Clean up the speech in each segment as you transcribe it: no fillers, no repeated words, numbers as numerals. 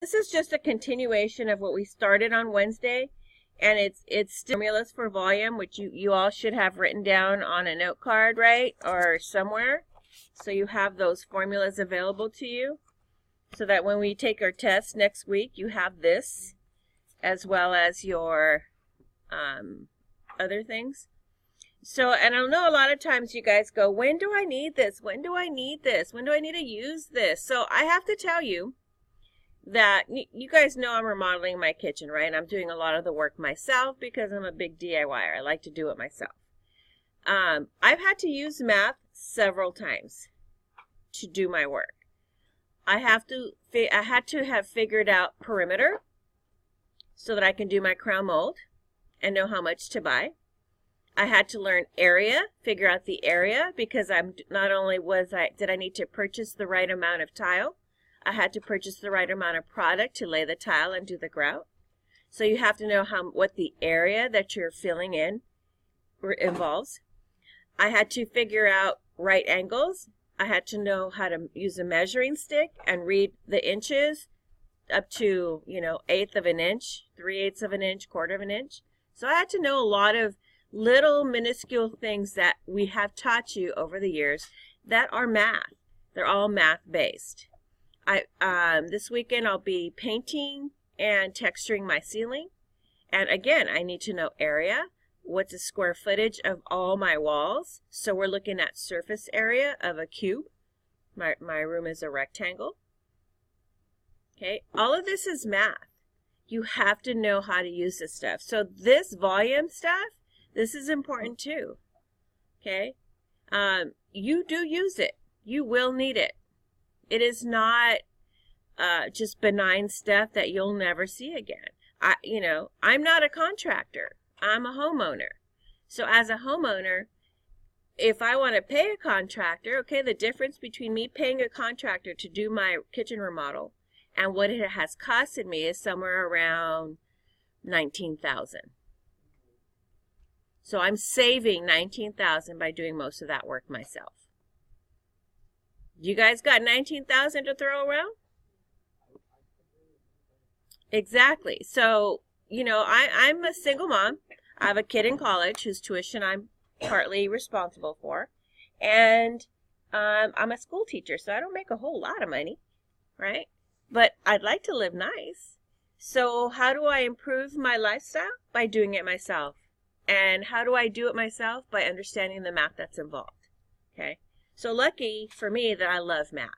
this is just a continuation of what we started on Wednesday, and it's still formulas for volume, which you all should have written down on a note card, right, or somewhere. So you have those formulas available to you, so that when we take our test next week, you have this as well as your other things. So, and I know a lot of times you guys go, when do I need this? When do I need this? When do I need to use this? So I have to tell you that you guys know I'm remodeling my kitchen, right? I'm doing a lot of the work myself because I'm a big DIYer. I like to do it myself. I've had to use math several times to do my work. I had to have figured out perimeter so that I can do my crown mold and know how much to buy. I had to learn area, figure out the area, because I'm not only did I need to purchase the right amount of tile, I had to purchase the right amount of product to lay the tile and do the grout. So you have to know what the area that you're filling in involves. I had to figure out right angles. I had to know how to use a measuring stick and read the inches up to, 1/8 of an inch, 3/8 of an inch, 1/4 of an inch. So I had to know a lot of little minuscule things that we have taught you over the years that are math. They're all math based. This weekend I'll be painting and texturing my ceiling. And again, I need to know area. What's the square footage of all my walls? So we're looking at surface area of a cube. My room is a rectangle. Okay, all of this is math. You have to know how to use this stuff. So this volume stuff, this is important too. Okay, you do use it. You will need it. It is not just benign stuff that you'll never see again. I'm not a contractor. I'm a homeowner. So as a homeowner, if I want to pay a contractor, okay, the difference between me paying a contractor to do my kitchen remodel and what it has costed me is somewhere around $19,000. So I'm saving $19,000 by doing most of that work myself. You guys got $19,000 to throw around? Exactly. So, I'm a single mom. I have a kid in college whose tuition I'm partly responsible for. And I'm a school teacher, so I don't make a whole lot of money, right? But I'd like to live nice. So how do I improve my lifestyle? By doing it myself. And how do I do it myself? By understanding the math that's involved. Okay? So lucky for me that I love math.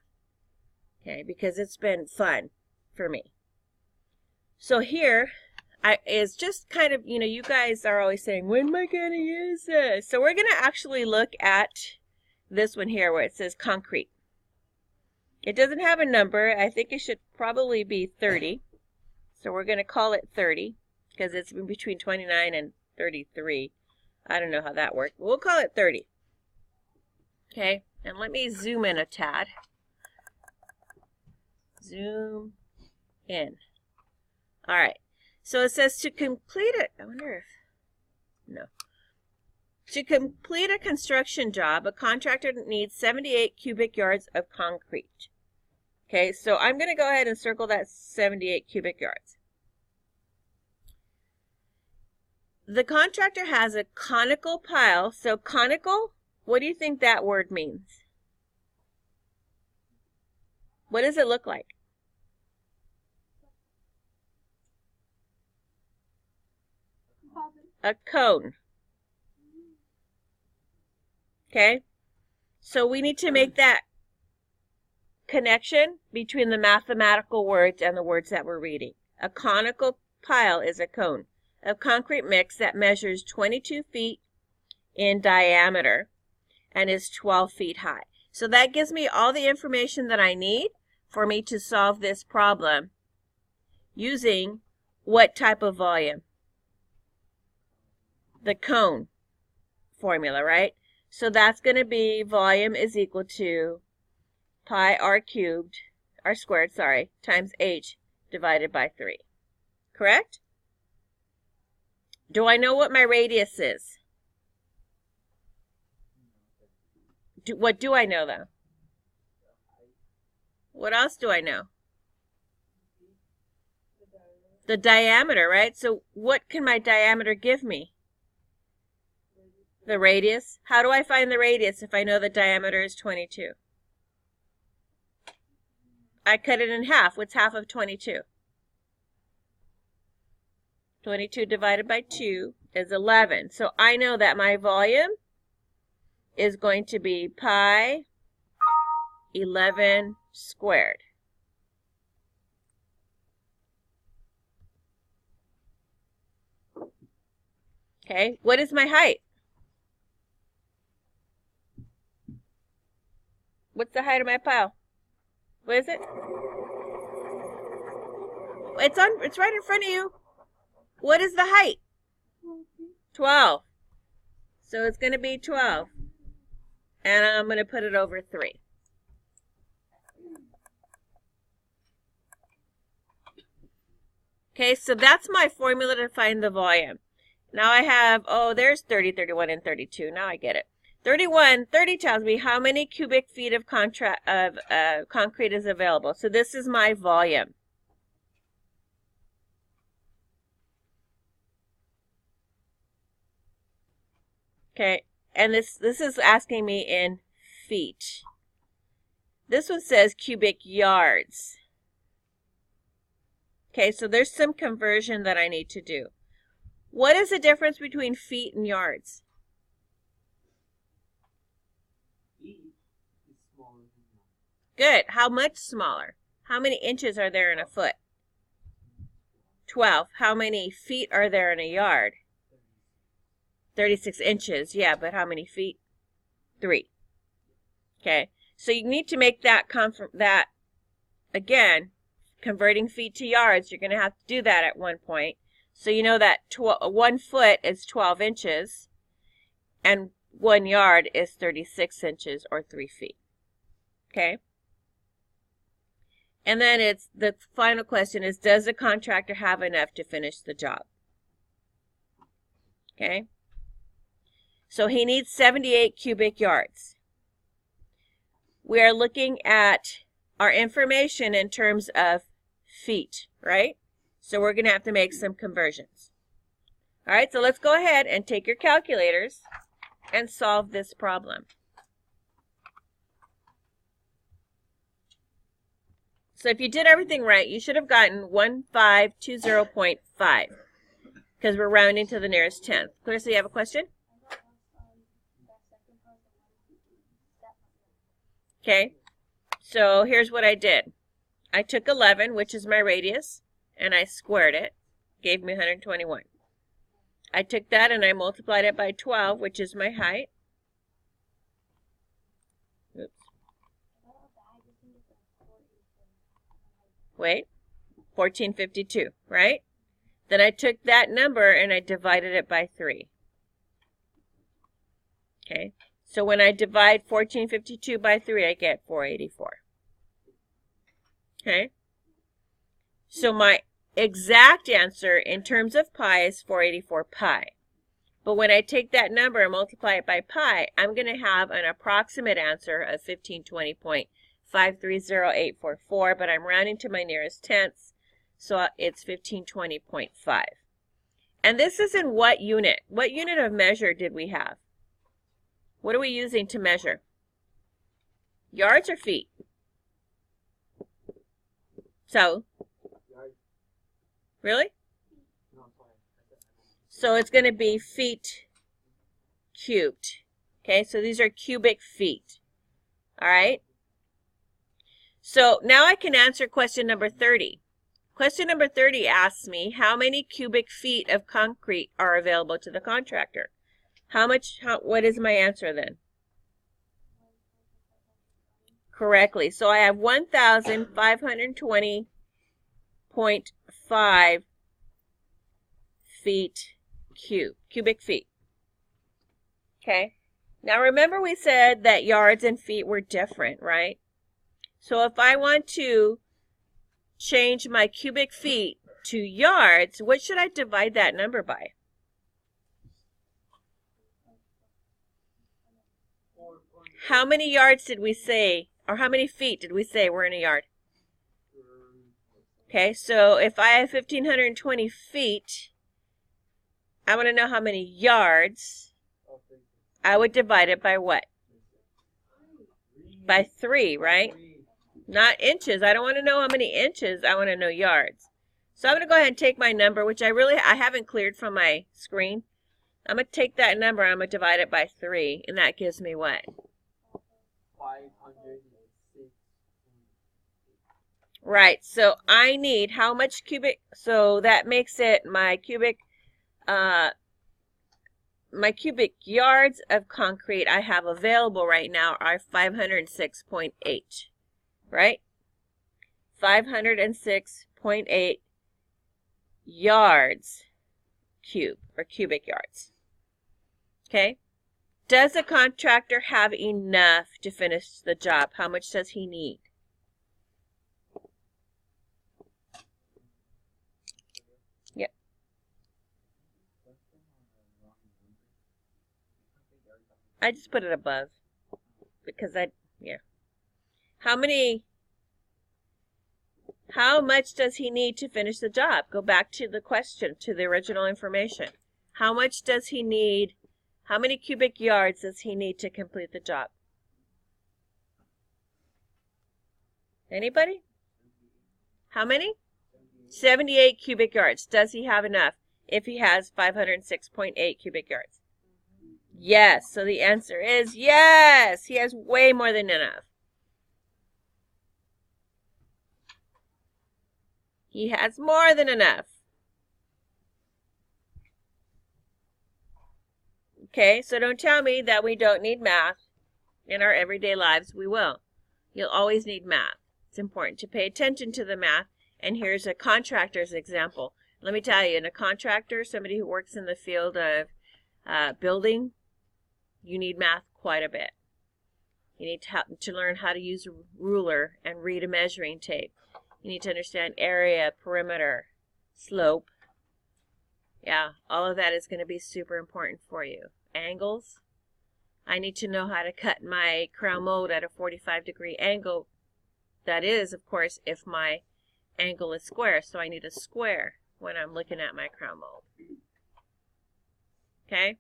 Okay? Because it's been fun for me. So here is just kind of, you guys are always saying, when am I going to use this? So we're going to actually look at this one here where it says concrete. It doesn't have a number. I think it should probably be 30. So we're going to call it 30 because it's between 29 and 33. I don't know how that works. We'll call it 30. Okay, and let me zoom in a tad. Zoom in. All right, so it says to complete it. I wonder if, no. To complete a construction job, a contractor needs 78 cubic yards of concrete. Okay, so I'm going to go ahead and circle that 78 cubic yards. The contractor has a conical pile. So conical, what do you think that word means? What does it look like? A cone. Okay, so we need to make that connection between the mathematical words and the words that we're reading. A conical pile is a cone of concrete mix that measures 22 feet in diameter and is 12 feet high. So that gives me all the information that I need for me to solve this problem using what type of volume? The cone formula, right? So that's going to be volume is equal to pi r squared, times h divided by 3. Correct? Do I know what my radius is? What do I know, though? What else do I know? The diameter, right? So what can my diameter give me? The radius. How do I find the radius if I know the diameter is 22? I cut it in half. What's half of 22? 22 divided by 2 is 11. So I know that my volume is going to be pi 11 squared. Okay, what is my height? What's the height of my pile? What is it? It's right in front of you. What is the height? 12. So it's going to be 12. And I'm going to put it over 3. Okay, so that's my formula to find the volume. Now I have, oh, there's 30, 31, and 32. Now I get it. 30 tells me how many cubic feet of concrete is available. So this is my volume. Okay, and this is asking me in feet. This one says cubic yards. Okay, so there's some conversion that I need to do. What is the difference between feet and yards? Feet is smaller than yards. Good. How much smaller? How many inches are there in a foot? 12. How many feet are there in a yard? 36 inches. Yeah, but how many feet? 3. Okay. So you need to make that again, converting feet to yards. You're going to have to do that at one point. So you know that 1 foot is 12 inches and 1 yard is 36 inches or 3 feet. Okay? And then the final question is, does the contractor have enough to finish the job? Okay? So he needs 78 cubic yards. We are looking at our information in terms of feet, right? So we're going to have to make some conversions. All right, so let's go ahead and take your calculators and solve this problem. So if you did everything right, you should have gotten 1520.5 because we're rounding to the nearest tenth. Clarissa, you have a question? Okay, so here's what I did. I took 11, which is my radius, and I squared it. Gave me 121. I took that and I multiplied it by 12, which is my height. Oops. Wait, 1452, right? Then I took that number and I divided it by 3. Okay, so when I divide 1452 by 3, I get 484. Okay, so my exact answer in terms of pi is 484 pi. But when I take that number and multiply it by pi, I'm going to have an approximate answer of 1520.530844, but I'm rounding to my nearest tenths, so it's 1520.5. And this is in what unit? What unit of measure did we have? What are we using to measure? Yards or feet? So, really? So it's going to be feet cubed. Okay, so these are cubic feet. All right? So now I can answer question number 30. Question number 30 asks me how many cubic feet of concrete are available to the contractor. What is my answer then? Correctly. So I have 1,520.5 feet cubic feet. Okay. Now remember we said that yards and feet were different, right? So if I want to change my cubic feet to yards, what should I divide that number by? How many yards did we say, or how many feet did we say were in a yard? Okay, so if I have 1,520 feet, I want to know how many yards. I would divide it by what? By 3, right? Not inches. I don't want to know how many inches. I want to know yards. So I'm going to go ahead and take my number, which I haven't cleared from my screen. I'm going to take that number, I'm going to divide it by 3, and that gives me what? 506. Right, so I need how much cubic, so that makes it my cubic yards of concrete I have available right now are 506.8, right? 506.8 yards cubic yards. Okay? Does the contractor have enough to finish the job? How much does he need? Yep. I just put it above because yeah. How much does he need to finish the job? Go back to the question, to the original information. How much does he need? How many cubic yards does he need to complete the job? Anybody? How many? 78 cubic yards. Does he have enough if he has 506.8 cubic yards? Yes. So the answer is yes. He has way more than enough. He has more than enough. Okay, so don't tell me that we don't need math in our everyday lives. We will. You'll always need math. It's important to pay attention to the math. And here's a contractor's example. Let me tell you, in a contractor, somebody who works in the field of building, you need math quite a bit. You need to learn how to use a ruler and read a measuring tape. You need to understand area, perimeter, slope. Yeah, all of that is going to be super important for you. Angles. I need to know how to cut my crown mold at a 45-degree angle. That is, of course, if my angle is square. So I need a square when I'm looking at my crown mold. Okay?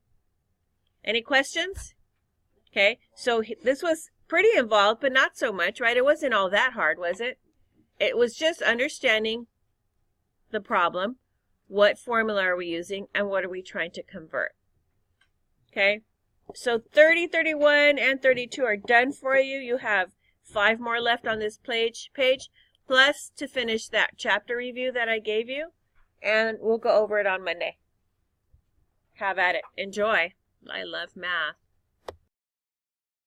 Any questions? Okay, so this was pretty involved, but not so much, right? It wasn't all that hard, was it? It was just understanding the problem, what formula are we using, and what are we trying to convert. Okay, so 30, 31, and 32 are done for you. You have 5 more left on this page, plus to finish that chapter review that I gave you, and we'll go over it on Monday. Have at it. Enjoy. I love math.